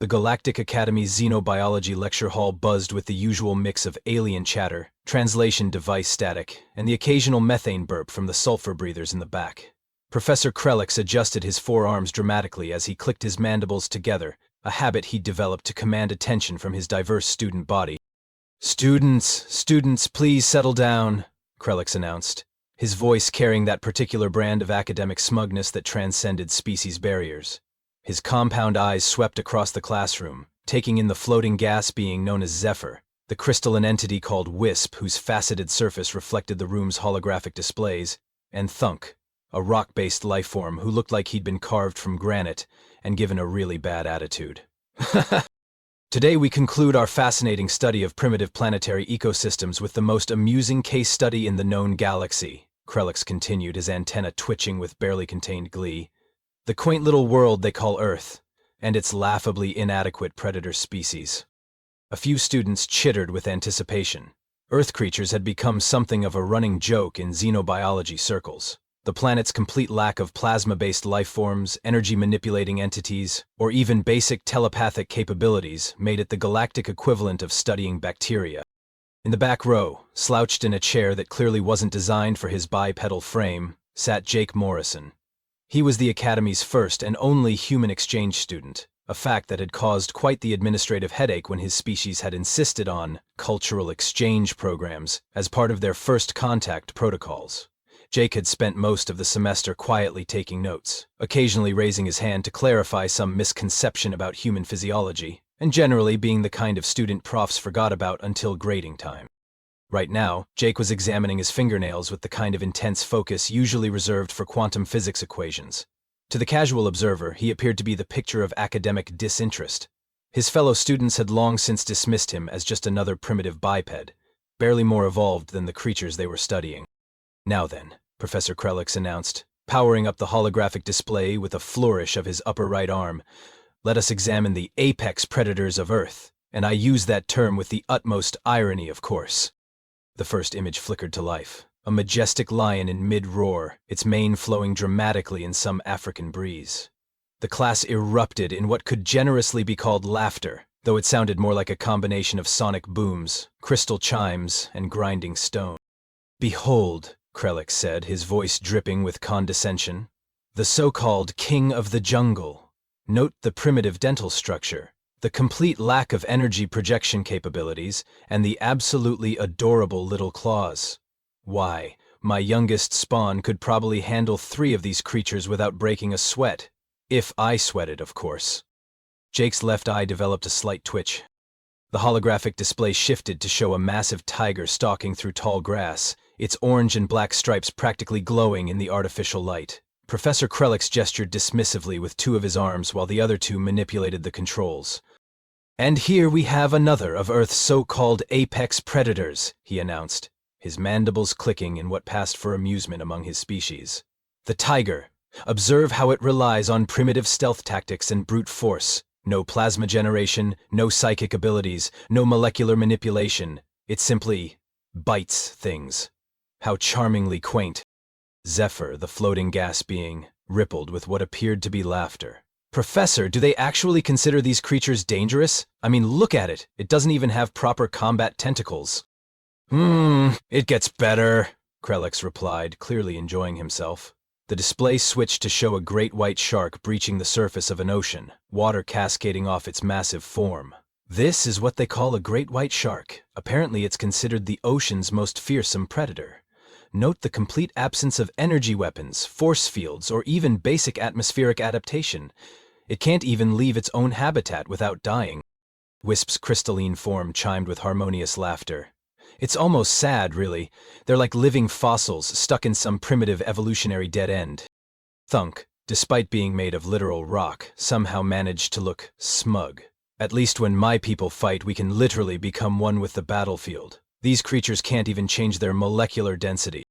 The Galactic Academy's xenobiology lecture hall buzzed with the usual mix of alien chatter, translation device static, and the occasional methane burp from the sulfur breathers in the back. Professor Krelix adjusted his forearms dramatically as he clicked his mandibles together, a habit he'd developed to command attention from his diverse student body. Students, please settle down, Krelix announced, his voice carrying that particular brand of academic smugness that transcended species barriers. His compound eyes swept across the classroom, taking in the floating gas being known as Zephyr, the crystalline entity called Wisp whose faceted surface reflected the room's holographic displays, and Thunk, a rock-based lifeform who looked like he'd been carved from granite and given a really bad attitude. Today we conclude our fascinating study of primitive planetary ecosystems with the most amusing case study in the known galaxy, Krelix continued, his antenna twitching with barely contained glee. The quaint little world they call Earth, and its laughably inadequate predator species. A few students chittered with anticipation. Earth creatures had become something of a running joke in xenobiology circles. The planet's complete lack of plasma-based life forms, energy-manipulating entities, or even basic telepathic capabilities made it the galactic equivalent of studying bacteria. In the back row, slouched in a chair that clearly wasn't designed for his bipedal frame, sat Jake Morrison. He was the Academy's first and only human exchange student, a fact that had caused quite the administrative headache when his species had insisted on cultural exchange programs as part of their first contact protocols. Jake had spent most of the semester quietly taking notes, occasionally raising his hand to clarify some misconception about human physiology, and generally being the kind of student profs forgot about until grading time. Right now, Jake was examining his fingernails with the kind of intense focus usually reserved for quantum physics equations. To the casual observer, he appeared to be the picture of academic disinterest. His fellow students had long since dismissed him as just another primitive biped, barely more evolved than the creatures they were studying. Now then, Professor Krelix announced, powering up the holographic display with a flourish of his upper right arm, let us examine the apex predators of Earth, and I use that term with the utmost irony, of course. The first image flickered to life, a majestic lion in mid-roar, its mane flowing dramatically in some African breeze. The class erupted in what could generously be called laughter, though it sounded more like a combination of sonic booms, crystal chimes, and grinding stone. Behold, Krelix said, his voice dripping with condescension, the so-called king of the jungle. Note the primitive dental structure, the complete lack of energy projection capabilities, and the absolutely adorable little claws. Why, my youngest spawn could probably handle 3 of these creatures without breaking a sweat. If I sweated, of course. Jake's left eye developed a slight twitch. The holographic display shifted to show a massive tiger stalking through tall grass, its orange and black stripes practically glowing in the artificial light. Professor Krelix gestured dismissively with 2 of his arms while the other 2 manipulated the controls. And here we have another of Earth's so-called apex predators, he announced, his mandibles clicking in what passed for amusement among his species. The tiger. Observe how it relies on primitive stealth tactics and brute force. No plasma generation, no psychic abilities, no molecular manipulation. It simply bites things. How charmingly quaint. Zephyr, the floating gas being, rippled with what appeared to be laughter. Professor, do they actually consider these creatures dangerous? I mean, look at it. It doesn't even have proper combat tentacles. It gets better, Krelix replied, clearly enjoying himself. The display switched to show a great white shark breaching the surface of an ocean, water cascading off its massive form. This is what they call a great white shark. Apparently it's considered the ocean's most fearsome predator. Note the complete absence of energy weapons, force fields, or even basic atmospheric adaptation. It can't even leave its own habitat without dying. Wisp's crystalline form chimed with harmonious laughter. It's almost sad, really. They're like living fossils stuck in some primitive evolutionary dead end. Thunk, despite being made of literal rock, somehow managed to look smug. At least when my people fight, we can literally become one with the battlefield. These creatures can't even change their molecular density.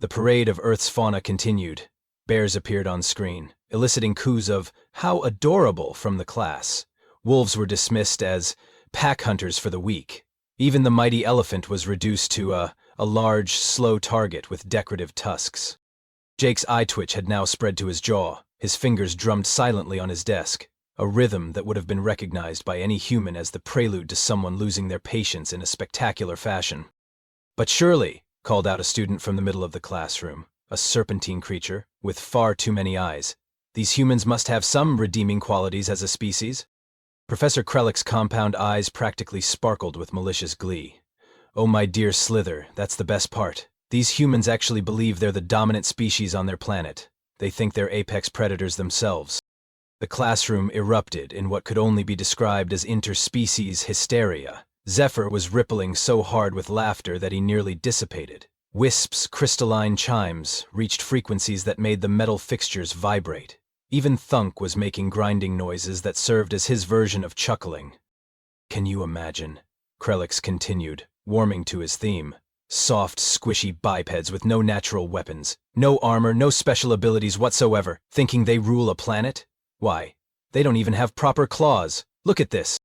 The parade of Earth's fauna continued. Bears appeared on screen, eliciting coos of, "How adorable," from the class. Wolves were dismissed as pack hunters for the weak. Even the mighty elephant was reduced to a large, slow target with decorative tusks. Jake's eye twitch had now spread to his jaw. His fingers drummed silently on his desk. a rhythm that would have been recognized by any human as the prelude to someone losing their patience in a spectacular fashion. "But surely," called out a student from the middle of the classroom, a serpentine creature with far too many eyes, "these humans must have some redeeming qualities as a species." Professor Krellick's compound eyes practically sparkled with malicious glee. "Oh, my dear Slither, that's the best part. These humans actually believe they're the dominant species on their planet. They think they're apex predators themselves." The classroom erupted in what could only be described as interspecies hysteria. Zephyr was rippling so hard with laughter that he nearly dissipated. Wisp's crystalline chimes reached frequencies that made the metal fixtures vibrate. Even Thunk was making grinding noises that served as his version of chuckling. "Can you imagine?" Krellix continued, warming to his theme. "Soft, squishy bipeds with no natural weapons, no armor, no special abilities whatsoever, thinking they rule a planet? Why, they don't even have proper claws. Look at this."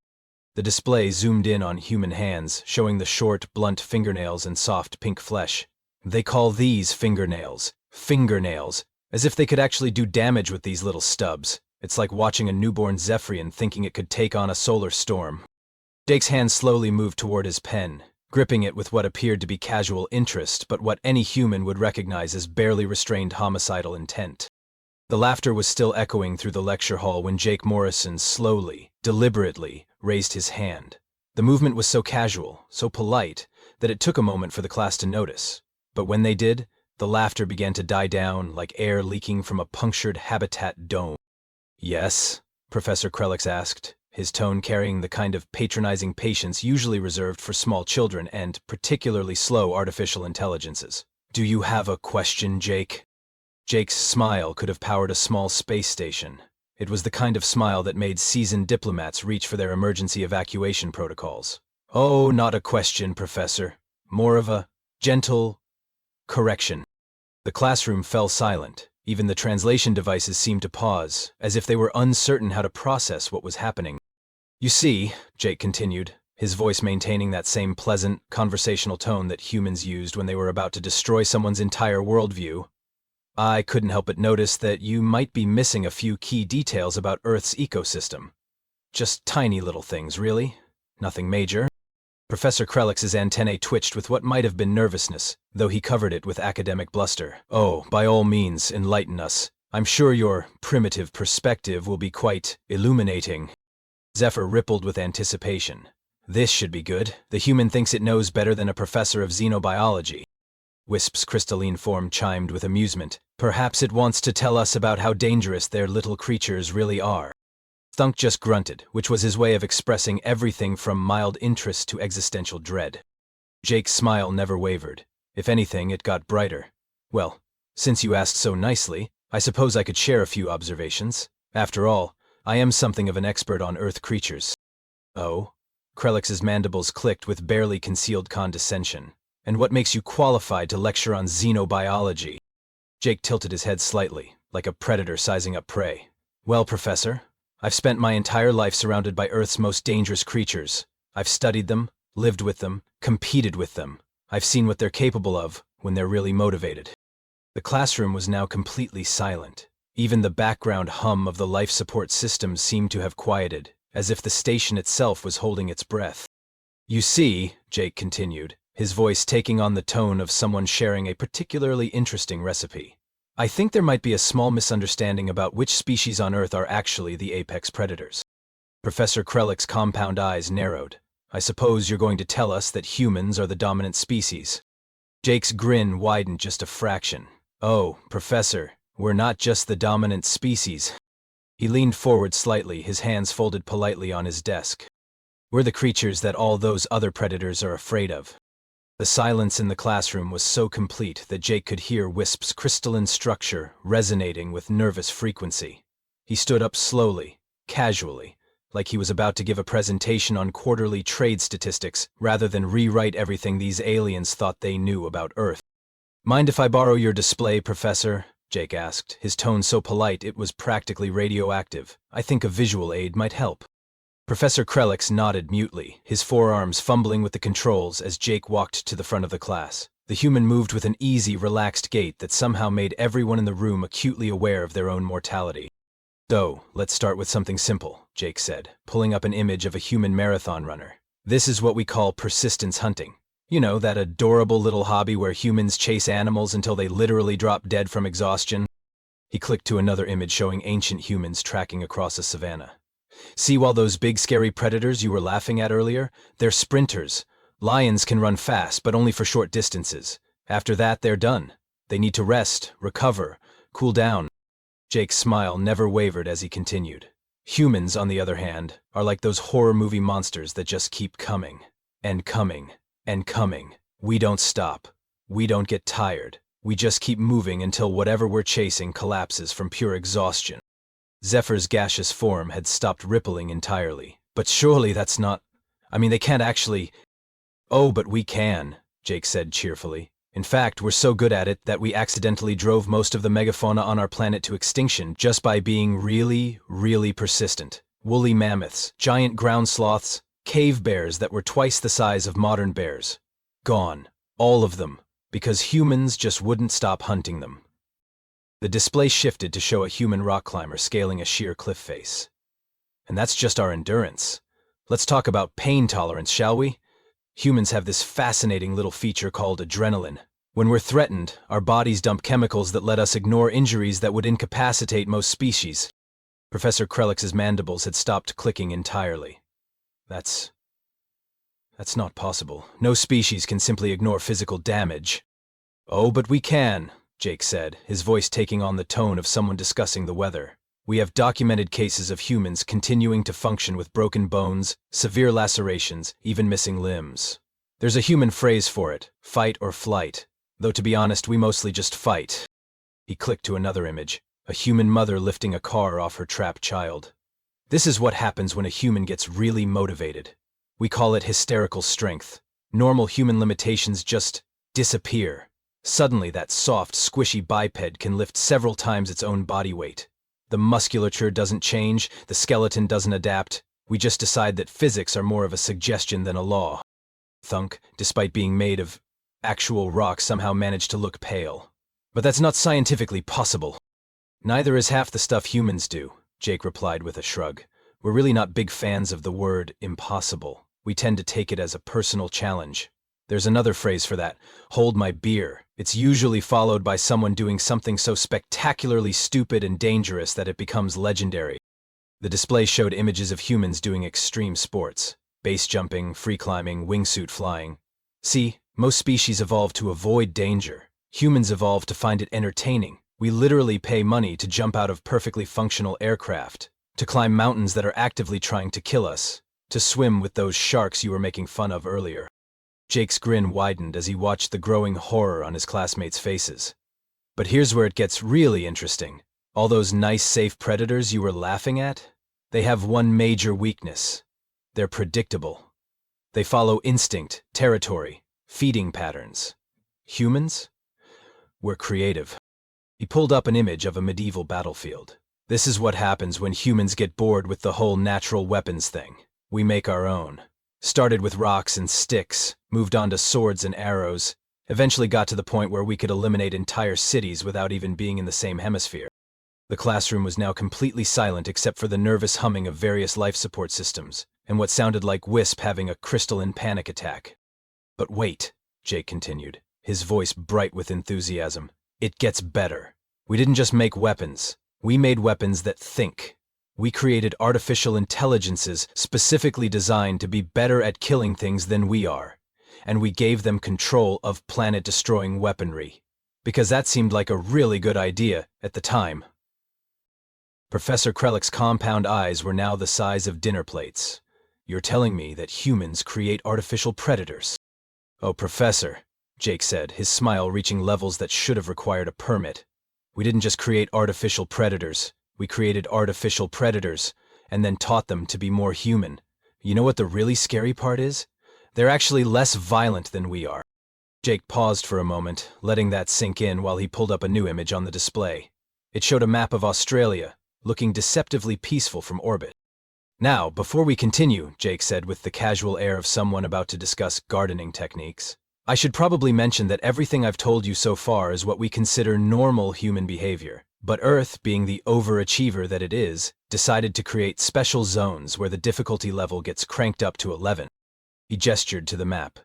The display zoomed in on human hands, showing the short, blunt fingernails and soft pink flesh. "They call these fingernails. Fingernails. As if they could actually do damage with these little stubs. It's like watching a newborn Zephyrian thinking it could take on a solar storm." Jake's hand slowly moved toward his pen, gripping it with what appeared to be casual interest, but what any human would recognize as barely restrained homicidal intent. The laughter was still echoing through the lecture hall when Jake Morrison slowly, deliberately, raised his hand. The movement was so casual, so polite, that it took a moment for the class to notice. But when they did, the laughter began to die down like air leaking from a punctured habitat dome. "Yes?" Professor Krellix asked, his tone carrying the kind of patronizing patience usually reserved for small children and particularly slow artificial intelligences. "Do you have a question, Jake?" Jake's smile could have powered a small space station. It was the kind of smile that made seasoned diplomats reach for their emergency evacuation protocols. "Oh, not a question, Professor. More of a gentle correction." The classroom fell silent. Even the translation devices seemed to pause, as if they were uncertain how to process what was happening. "You see," Jake continued, his voice maintaining that same pleasant, conversational tone that humans used when they were about to destroy someone's entire worldview, "I couldn't help but notice that you might be missing a few key details about Earth's ecosystem. Just tiny little things, really. Nothing major." Professor Krellix's antennae twitched with what might have been nervousness, though he covered it with academic bluster. "Oh, by all means, enlighten us. I'm sure your primitive perspective will be quite illuminating." Zephyr rippled with anticipation. "This should be good. The human thinks it knows better than a professor of xenobiology." Wisp's crystalline form chimed with amusement. "Perhaps it wants to tell us about how dangerous their little creatures really are." Thunk just grunted, which was his way of expressing everything from mild interest to existential dread. Jake's smile never wavered. If anything, it got brighter. "Well, since you asked so nicely, I suppose I could share a few observations. After all, I am something of an expert on Earth creatures." "Oh?" Krellix's mandibles clicked with barely concealed condescension. "And what makes you qualified to lecture on xenobiology?" Jake tilted his head slightly, like a predator sizing up prey. "Well, Professor, I've spent my entire life surrounded by Earth's most dangerous creatures. I've studied them, lived with them, competed with them. I've seen what they're capable of when they're really motivated." The classroom was now completely silent. Even the background hum of the life support system seemed to have quieted, as if the station itself was holding its breath. "You see," Jake continued, his voice taking on the tone of someone sharing a particularly interesting recipe, "I think there might be a small misunderstanding about which species on Earth are actually the apex predators." Professor Krellick's compound eyes narrowed. "I suppose you're going to tell us that humans are the dominant species." Jake's grin widened just a fraction. "Oh, Professor, we're not just the dominant species." He leaned forward slightly, his hands folded politely on his desk. "We're the creatures that all those other predators are afraid of." The silence in the classroom was so complete that Jake could hear Wisp's crystalline structure resonating with nervous frequency. He stood up slowly, casually, like he was about to give a presentation on quarterly trade statistics rather than rewrite everything these aliens thought they knew about Earth. "Mind if I borrow your display, Professor?" Jake asked, his tone so polite it was practically radioactive. "I think a visual aid might help." Professor Krellix nodded mutely, his forearms fumbling with the controls as Jake walked to the front of the class. The human moved with an easy, relaxed gait that somehow made everyone in the room acutely aware of their own mortality. So, let's start with something simple, Jake said, pulling up an image of a human marathon runner. This is what we call persistence hunting. You know, that adorable little hobby where humans chase animals until they literally drop dead from exhaustion. He clicked to another image showing ancient humans tracking across a savanna. See, while those big scary predators you were laughing at earlier, they're sprinters. Lions can run fast, but only for short distances. After that, they're done. They need to rest, recover, cool down. Jake's smile never wavered as he continued. Humans, on the other hand, are like those horror movie monsters that just keep coming, and coming, and coming. We don't stop. We don't get tired. We just keep moving until whatever we're chasing collapses from pure exhaustion. Zephyr's gaseous form had stopped rippling entirely. But surely that's not... they can't actually... Oh, but we can, Jake said cheerfully. In fact, we're so good at it that we accidentally drove most of the megafauna on our planet to extinction just by being really, really persistent. Woolly mammoths, giant ground sloths, cave bears that were twice the size of modern bears. Gone. All of them. Because humans just wouldn't stop hunting them. The display shifted to show a human rock climber scaling a sheer cliff face. And that's just our endurance. Let's talk about pain tolerance, shall we? Humans have this fascinating little feature called adrenaline. When we're threatened, our bodies dump chemicals that let us ignore injuries that would incapacitate most species. Professor Krelix's mandibles had stopped clicking entirely. That's not possible. No species can simply ignore physical damage. Oh, but we can, Jake said, his voice taking on the tone of someone discussing the weather. We have documented cases of humans continuing to function with broken bones, severe lacerations, even missing limbs. There's a human phrase for it, fight or flight. Though to be honest, we mostly just fight. He clicked to another image, a human mother lifting a car off her trapped child. This is what happens when a human gets really motivated. We call it hysterical strength. Normal human limitations just disappear. Suddenly that soft, squishy biped can lift several times its own body weight. The musculature doesn't change, the skeleton doesn't adapt. We just decide that physics are more of a suggestion than a law. Thunk, despite being made of actual rock, somehow managed to look pale. But that's not scientifically possible. Neither is half the stuff humans do, Jake replied with a shrug. We're really not big fans of the word impossible. We tend to take it as a personal challenge. There's another phrase for that, hold my beer. It's usually followed by someone doing something so spectacularly stupid and dangerous that it becomes legendary. The display showed images of humans doing extreme sports. Base jumping, free climbing, wingsuit flying. See, most species evolved to avoid danger. Humans evolved to find it entertaining. We literally pay money to jump out of perfectly functional aircraft, to climb mountains that are actively trying to kill us, to swim with those sharks you were making fun of earlier. Jake's grin widened as he watched the growing horror on his classmates' faces. But here's where it gets really interesting. All those nice, safe predators you were laughing at? They have one major weakness. They're predictable. They follow instinct, territory, feeding patterns. Humans? We're creative. He pulled up an image of a medieval battlefield. This is what happens when humans get bored with the whole natural weapons thing. We make our own. Started with rocks and sticks, moved on to swords and arrows, eventually got to the point where we could eliminate entire cities without even being in the same hemisphere. The classroom was now completely silent except for the nervous humming of various life support systems, and what sounded like Wisp having a crystalline panic attack. But wait, Jake continued, his voice bright with enthusiasm. It gets better. We didn't just make weapons. We made weapons that think. We created artificial intelligences specifically designed to be better at killing things than we are. And we gave them control of planet-destroying weaponry. Because that seemed like a really good idea at the time. Professor Krelix's compound eyes were now the size of dinner plates. You're telling me that humans create artificial predators? Oh, Professor, Jake said, his smile reaching levels that should have required a permit. We didn't just create artificial predators. We created artificial predators, and then taught them to be more human. You know what the really scary part is? They're actually less violent than we are. Jake paused for a moment, letting that sink in while he pulled up a new image on the display. It showed a map of Australia, looking deceptively peaceful from orbit. Now, before we continue, Jake said with the casual air of someone about to discuss gardening techniques, I should probably mention that everything I've told you so far is what we consider normal human behavior. But Earth, being the overachiever that it is, decided to create special zones where the difficulty level gets cranked up to 11. He gestured to the map.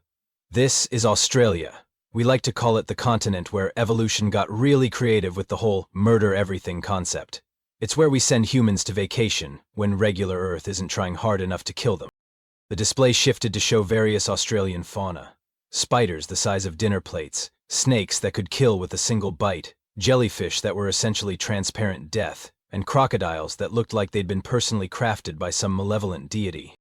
This is Australia. We like to call it the continent where evolution got really creative with the whole murder everything concept. It's where we send humans to vacation when regular Earth isn't trying hard enough to kill them. The display shifted to show various Australian fauna. Spiders the size of dinner plates, snakes that could kill with a single bite, jellyfish that were essentially transparent death, and crocodiles that looked like they'd been personally crafted by some malevolent deity.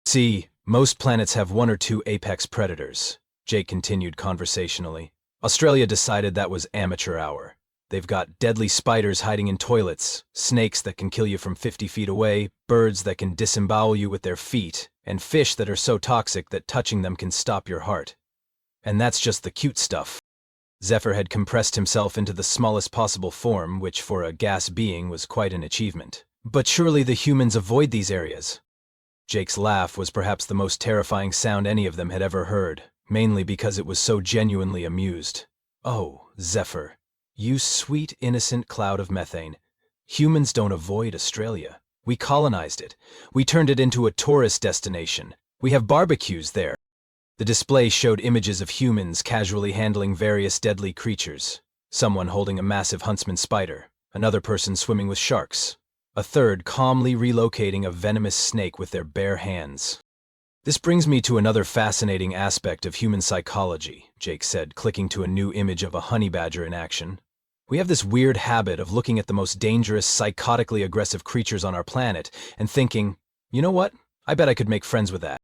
See, most planets have one or two apex predators, Jake continued conversationally. Australia decided that was amateur hour. They've got deadly spiders hiding in toilets, snakes that can kill you from 50 feet away, birds that can disembowel you with their feet, and fish that are so toxic that touching them can stop your heart. And that's just the cute stuff. Zephyr had compressed himself into the smallest possible form, which for a gas being was quite an achievement. But surely the humans avoid these areas. Jake's laugh was perhaps the most terrifying sound any of them had ever heard, mainly because it was so genuinely amused. Oh, Zephyr, you sweet, innocent cloud of methane. Humans don't avoid Australia. We colonized it. We turned it into a tourist destination. We have barbecues there. The display showed images of humans casually handling various deadly creatures. Someone holding a massive huntsman spider, another person swimming with sharks, a third calmly relocating a venomous snake with their bare hands. This brings me to another fascinating aspect of human psychology, Jake said, clicking to a new image of a honey badger in action. We have this weird habit of looking at the most dangerous, psychotically aggressive creatures on our planet and thinking, you know what? I bet I could make friends with that.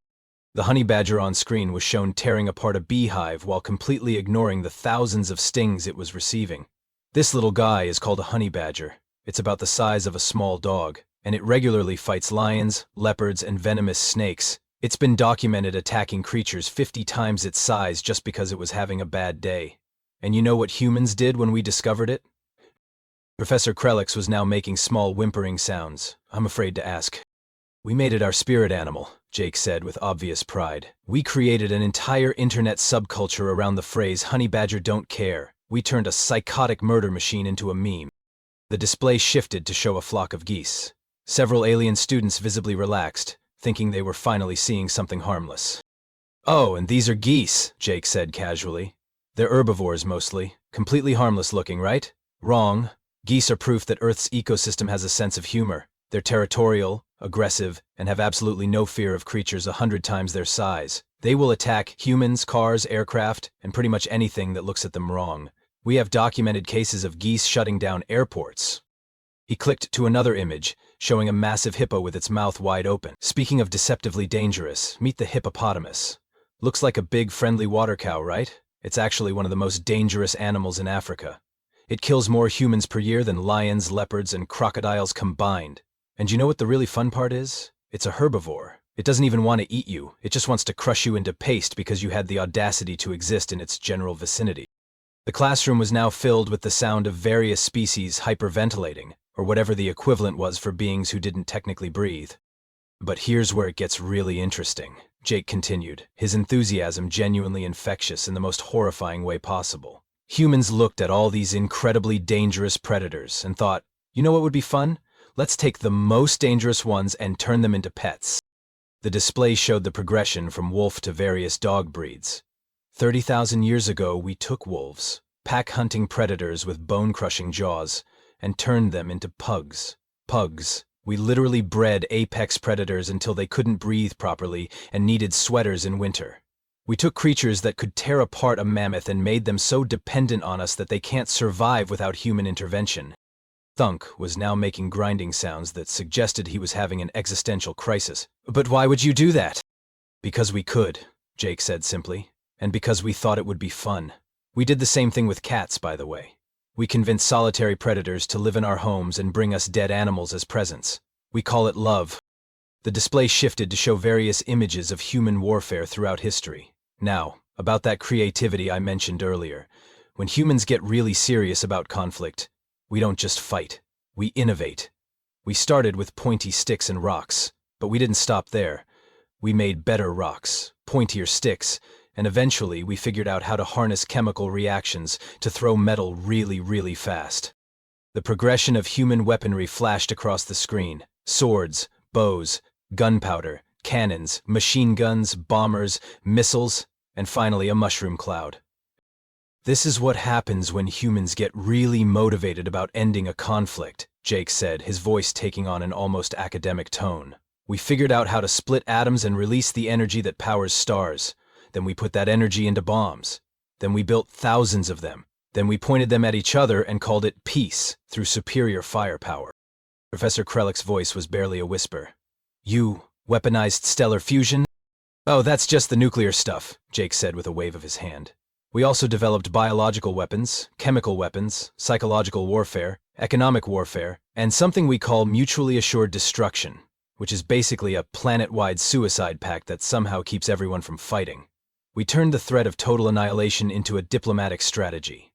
The honey badger on screen was shown tearing apart a beehive while completely ignoring the thousands of stings it was receiving. This little guy is called a honey badger. It's about the size of a small dog, and it regularly fights lions, leopards, and venomous snakes. It's been documented attacking creatures 50 times its size just because it was having a bad day. And you know what humans did when we discovered it? Professor Krelix was now making small whimpering sounds. I'm afraid to ask. We made it our spirit animal, Jake said with obvious pride. We created an entire internet subculture around the phrase honey badger don't care. We turned a psychotic murder machine into a meme. The display shifted to show a flock of geese. Several alien students visibly relaxed, thinking they were finally seeing something harmless. Oh, and these are geese, Jake said casually. They're herbivores mostly, completely harmless looking, right? Wrong. Geese are proof that Earth's ecosystem has a sense of humor. They're territorial, aggressive, and have absolutely no fear of creatures 100 times their size. They will attack humans, cars, aircraft, and pretty much anything that looks at them wrong. We have documented cases of geese shutting down airports. He clicked to another image, showing a massive hippo with its mouth wide open. Speaking of deceptively dangerous, meet the hippopotamus. Looks like a big, friendly water cow, right? It's actually one of the most dangerous animals in Africa. It kills more humans per year than lions, leopards, and crocodiles combined. And you know what the really fun part is? It's a herbivore. It doesn't even want to eat you. It just wants to crush you into paste because you had the audacity to exist in its general vicinity. The classroom was now filled with the sound of various species hyperventilating, or whatever the equivalent was for beings who didn't technically breathe. But here's where it gets really interesting, Jake continued, his enthusiasm genuinely infectious in the most horrifying way possible. Humans looked at all these incredibly dangerous predators and thought, you know what would be fun? Let's take the most dangerous ones and turn them into pets. The display showed the progression from wolf to various dog breeds. 30,000 years ago, we took wolves, pack-hunting predators with bone-crushing jaws, and turned them into pugs. Pugs. We literally bred apex predators until they couldn't breathe properly and needed sweaters in winter. We took creatures that could tear apart a mammoth and made them so dependent on us that they can't survive without human intervention. Thunk was now making grinding sounds that suggested he was having an existential crisis. But why would you do that? Because we could, Jake said simply, and because we thought it would be fun. We did the same thing with cats, by the way. We convinced solitary predators to live in our homes and bring us dead animals as presents. We call it love. The display shifted to show various images of human warfare throughout history. Now, about that creativity I mentioned earlier. When humans get really serious about conflict, we don't just fight, we innovate. We started with pointy sticks and rocks, but we didn't stop there. We made better rocks, pointier sticks, and eventually we figured out how to harness chemical reactions to throw metal really, really fast. The progression of human weaponry flashed across the screen. Swords, bows, gunpowder, cannons, machine guns, bombers, missiles, and finally a mushroom cloud. "This is what happens when humans get really motivated about ending a conflict," Jake said, his voice taking on an almost academic tone. "We figured out how to split atoms and release the energy that powers stars. Then we put that energy into bombs. Then we built thousands of them. Then we pointed them at each other and called it peace through superior firepower." Professor Krellick's voice was barely a whisper. "You weaponized stellar fusion?" "Oh, that's just the nuclear stuff," Jake said with a wave of his hand. "We also developed biological weapons, chemical weapons, psychological warfare, economic warfare, and something we call mutually assured destruction, which is basically a planet-wide suicide pact that somehow keeps everyone from fighting. We turned the threat of total annihilation into a diplomatic strategy."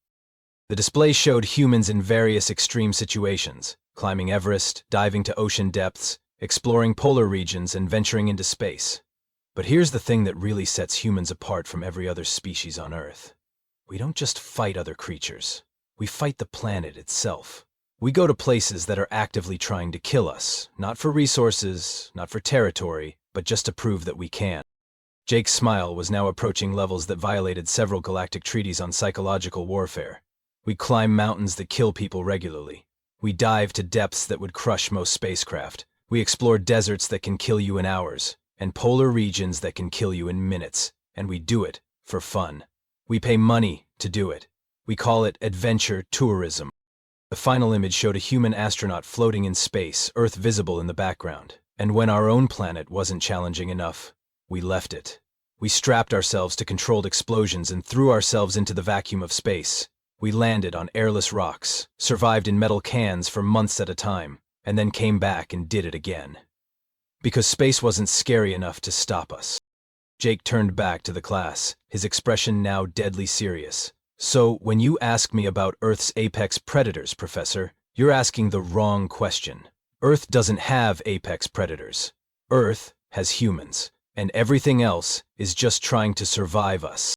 The display showed humans in various extreme situations, climbing Everest, diving to ocean depths, exploring polar regions, and venturing into space. But here's the thing that really sets humans apart from every other species on Earth. We don't just fight other creatures. We fight the planet itself. We go to places that are actively trying to kill us, not for resources, not for territory, but just to prove that we can. Jake's smile was now approaching levels that violated several galactic treaties on psychological warfare. We climb mountains that kill people regularly. We dive to depths that would crush most spacecraft. We explore deserts that can kill you in hours, and polar regions that can kill you in minutes. And we do it for fun. We pay money to do it. We call it adventure tourism. The final image showed a human astronaut floating in space, Earth visible in the background. And when our own planet wasn't challenging enough, we left it. We strapped ourselves to controlled explosions and threw ourselves into the vacuum of space. We landed on airless rocks, survived in metal cans for months at a time, and then came back and did it again. Because space wasn't scary enough to stop us. Jake turned back to the class, his expression now deadly serious. "So, when you ask me about Earth's apex predators, Professor, you're asking the wrong question. Earth doesn't have apex predators. Earth has humans, and everything else is just trying to survive us."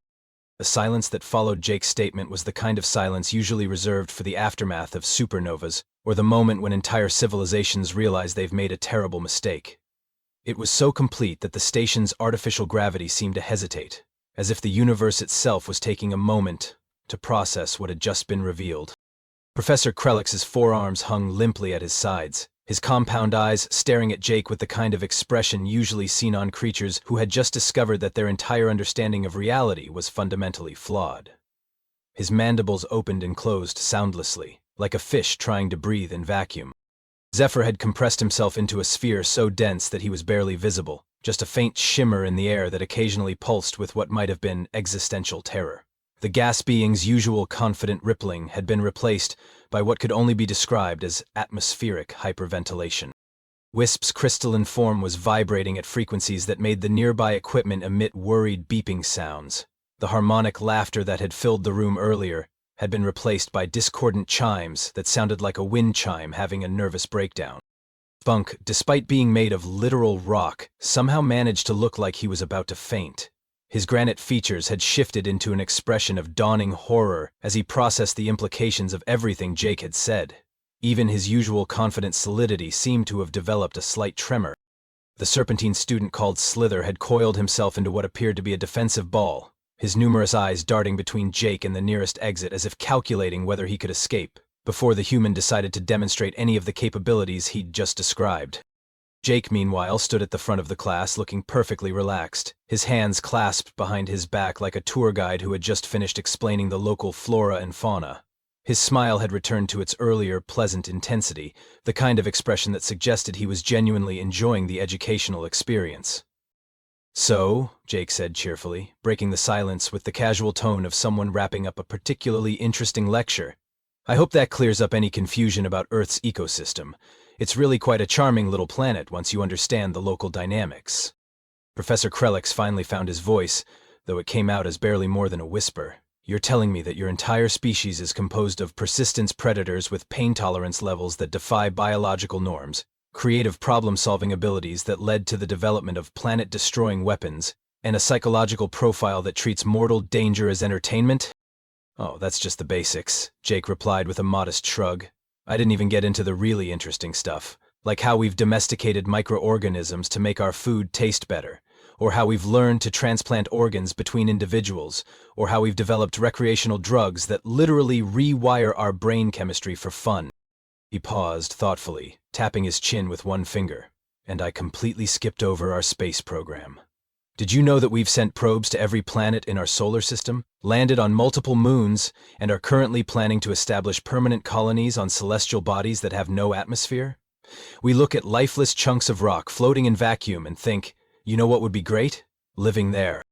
The silence that followed Jake's statement was the kind of silence usually reserved for the aftermath of supernovas, or the moment when entire civilizations realize they've made a terrible mistake. It was so complete that the station's artificial gravity seemed to hesitate, as if the universe itself was taking a moment to process what had just been revealed. Professor Krellick's forearms hung limply at his sides, his compound eyes staring at Jake with the kind of expression usually seen on creatures who had just discovered that their entire understanding of reality was fundamentally flawed. His mandibles opened and closed soundlessly, like a fish trying to breathe in vacuum. Zephyr had compressed himself into a sphere so dense that he was barely visible, just a faint shimmer in the air that occasionally pulsed with what might have been existential terror. The gas being's usual confident rippling had been replaced by what could only be described as atmospheric hyperventilation. Wisp's crystalline form was vibrating at frequencies that made the nearby equipment emit worried beeping sounds. The harmonic laughter that had filled the room earlier had been replaced by discordant chimes that sounded like a wind chime having a nervous breakdown. Spunk, despite being made of literal rock, somehow managed to look like he was about to faint. His granite features had shifted into an expression of dawning horror as he processed the implications of everything Jake had said. Even his usual confident solidity seemed to have developed a slight tremor. The serpentine student called Slither had coiled himself into what appeared to be a defensive ball, his numerous eyes darting between Jake and the nearest exit as if calculating whether he could escape, before the human decided to demonstrate any of the capabilities he'd just described. Jake, meanwhile, stood at the front of the class looking perfectly relaxed, his hands clasped behind his back like a tour guide who had just finished explaining the local flora and fauna. His smile had returned to its earlier pleasant intensity, the kind of expression that suggested he was genuinely enjoying the educational experience. "So," Jake said cheerfully, breaking the silence with the casual tone of someone wrapping up a particularly interesting lecture, "I hope that clears up any confusion about Earth's ecosystem. It's really quite a charming little planet once you understand the local dynamics." Professor Krellick's finally found his voice, though it came out as barely more than a whisper. "You're telling me that your entire species is composed of persistence predators with pain tolerance levels that defy biological norms, creative problem-solving abilities that led to the development of planet-destroying weapons, and a psychological profile that treats mortal danger as entertainment?" "Oh, that's just the basics," Jake replied with a modest shrug. I didn't even get into the really interesting stuff, like how we've domesticated microorganisms to make our food taste better, or how we've learned to transplant organs between individuals, or how we've developed recreational drugs that literally rewire our brain chemistry for fun. He paused thoughtfully, tapping his chin with one finger, and I completely skipped over our space program. Did you know that we've sent probes to every planet in our solar system, landed on multiple moons, and are currently planning to establish permanent colonies on celestial bodies that have no atmosphere? We look at lifeless chunks of rock floating in vacuum and think, you know what would be great? Living there.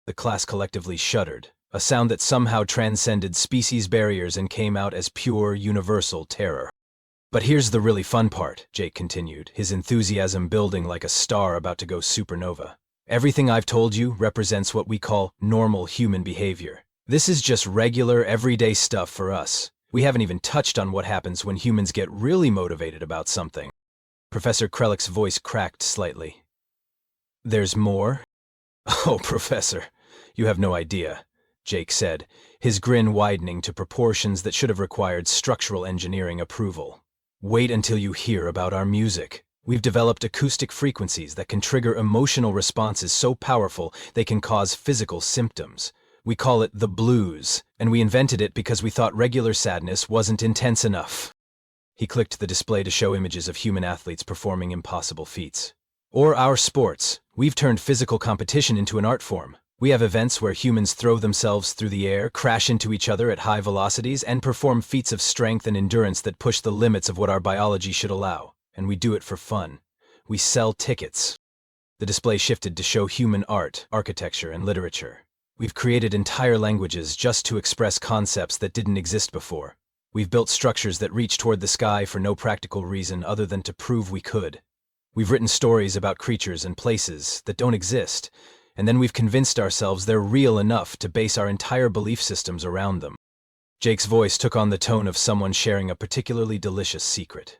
The class collectively shuddered, a sound that somehow transcended species barriers and came out as pure, universal terror. But here's the really fun part, Jake continued, his enthusiasm building like a star about to go supernova. Everything I've told you represents what we call normal human behavior. This is just regular, everyday stuff for us. We haven't even touched on what happens when humans get really motivated about something. Professor Krellick's voice cracked slightly. There's more? Oh, Professor, you have no idea, Jake said, his grin widening to proportions that should have required structural engineering approval. Wait until you hear about our music. We've developed acoustic frequencies that can trigger emotional responses so powerful they can cause physical symptoms. We call it the blues, and we invented it because we thought regular sadness wasn't intense enough. He clicked the display to show images of human athletes performing impossible feats. Or our sports. We've turned physical competition into an art form. We have events where humans throw themselves through the air, crash into each other at high velocities, and perform feats of strength and endurance that push the limits of what our biology should allow. And we do it for fun. We sell tickets. The display shifted to show human art, architecture, and literature. We've created entire languages just to express concepts that didn't exist before. We've built structures that reach toward the sky for no practical reason other than to prove we could. We've written stories about creatures and places that don't exist, and then we've convinced ourselves they're real enough to base our entire belief systems around them. Jake's voice took on the tone of someone sharing a particularly delicious secret.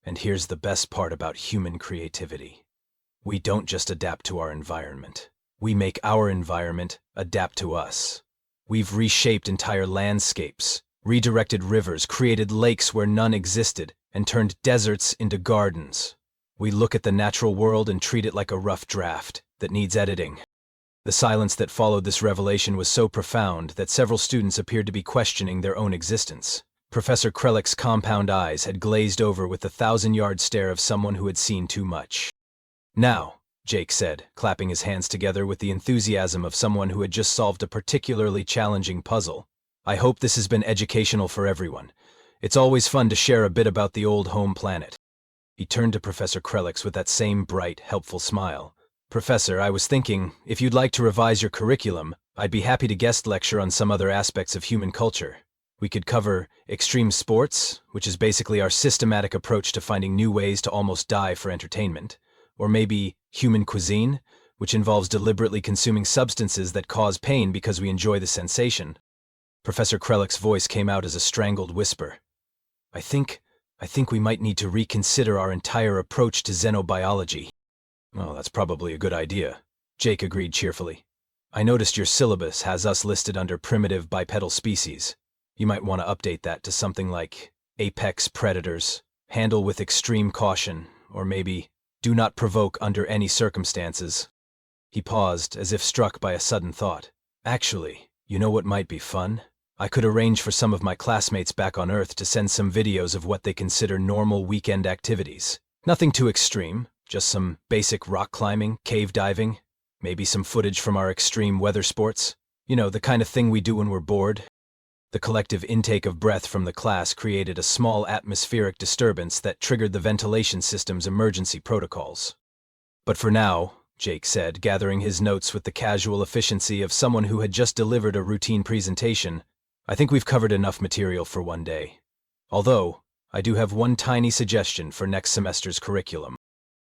And here's the best part about human creativity. We don't just adapt to our environment. We make our environment adapt to us. We've reshaped entire landscapes, redirected rivers, created lakes where none existed, and turned deserts into gardens. We look at the natural world and treat it like a rough draft that needs editing. The silence that followed this revelation was so profound that several students appeared to be questioning their own existence. Professor Krellick's compound eyes had glazed over with the 1,000-yard stare of someone who had seen too much. Now, Jake said, clapping his hands together with the enthusiasm of someone who had just solved a particularly challenging puzzle, I hope this has been educational for everyone. It's always fun to share a bit about the old home planet. He turned to Professor Krellick with that same bright, helpful smile. Professor, I was thinking, if you'd like to revise your curriculum, I'd be happy to guest lecture on some other aspects of human culture. We could cover extreme sports, which is basically our systematic approach to finding new ways to almost die for entertainment. Or maybe human cuisine, which involves deliberately consuming substances that cause pain because we enjoy the sensation. Professor Krellick's voice came out as a strangled whisper. I think we might need to reconsider our entire approach to xenobiology. Well, that's probably a good idea, Jake agreed cheerfully. I noticed your syllabus has us listed under primitive bipedal species. You might want to update that to something like apex predators, handle with extreme caution, or maybe do not provoke under any circumstances. He paused, as if struck by a sudden thought. Actually, you know what might be fun? I could arrange for some of my classmates back on Earth to send some videos of what they consider normal weekend activities. Nothing too extreme, just some basic rock climbing, cave diving, maybe some footage from our extreme weather sports. You know, the kind of thing we do when we're bored. The collective intake of breath from the class created a small atmospheric disturbance that triggered the ventilation system's emergency protocols. But for now, Jake said, gathering his notes with the casual efficiency of someone who had just delivered a routine presentation, I think we've covered enough material for one day. Although, I do have one tiny suggestion for next semester's curriculum.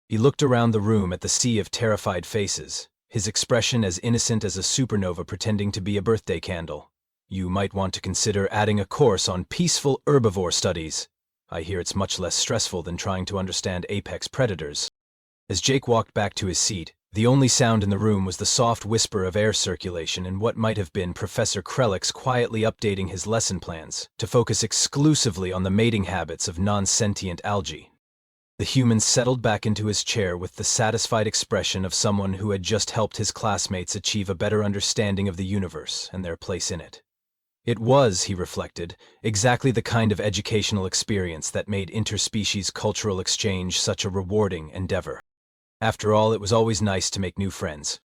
He looked around the room at the sea of terrified faces, his expression as innocent as a supernova pretending to be a birthday candle. You might want to consider adding a course on peaceful herbivore studies. I hear it's much less stressful than trying to understand apex predators. As Jake walked back to his seat, The only sound in the room was the soft whisper of air circulation and what might have been Professor Krelix quietly updating his lesson plans to focus exclusively on the mating habits of non-sentient algae. The human settled back into his chair with the satisfied expression of someone who had just helped his classmates achieve a better understanding of the universe and their place in it. It was, he reflected, exactly the kind of educational experience that made interspecies cultural exchange such a rewarding endeavor. After all, it was always nice to make new friends.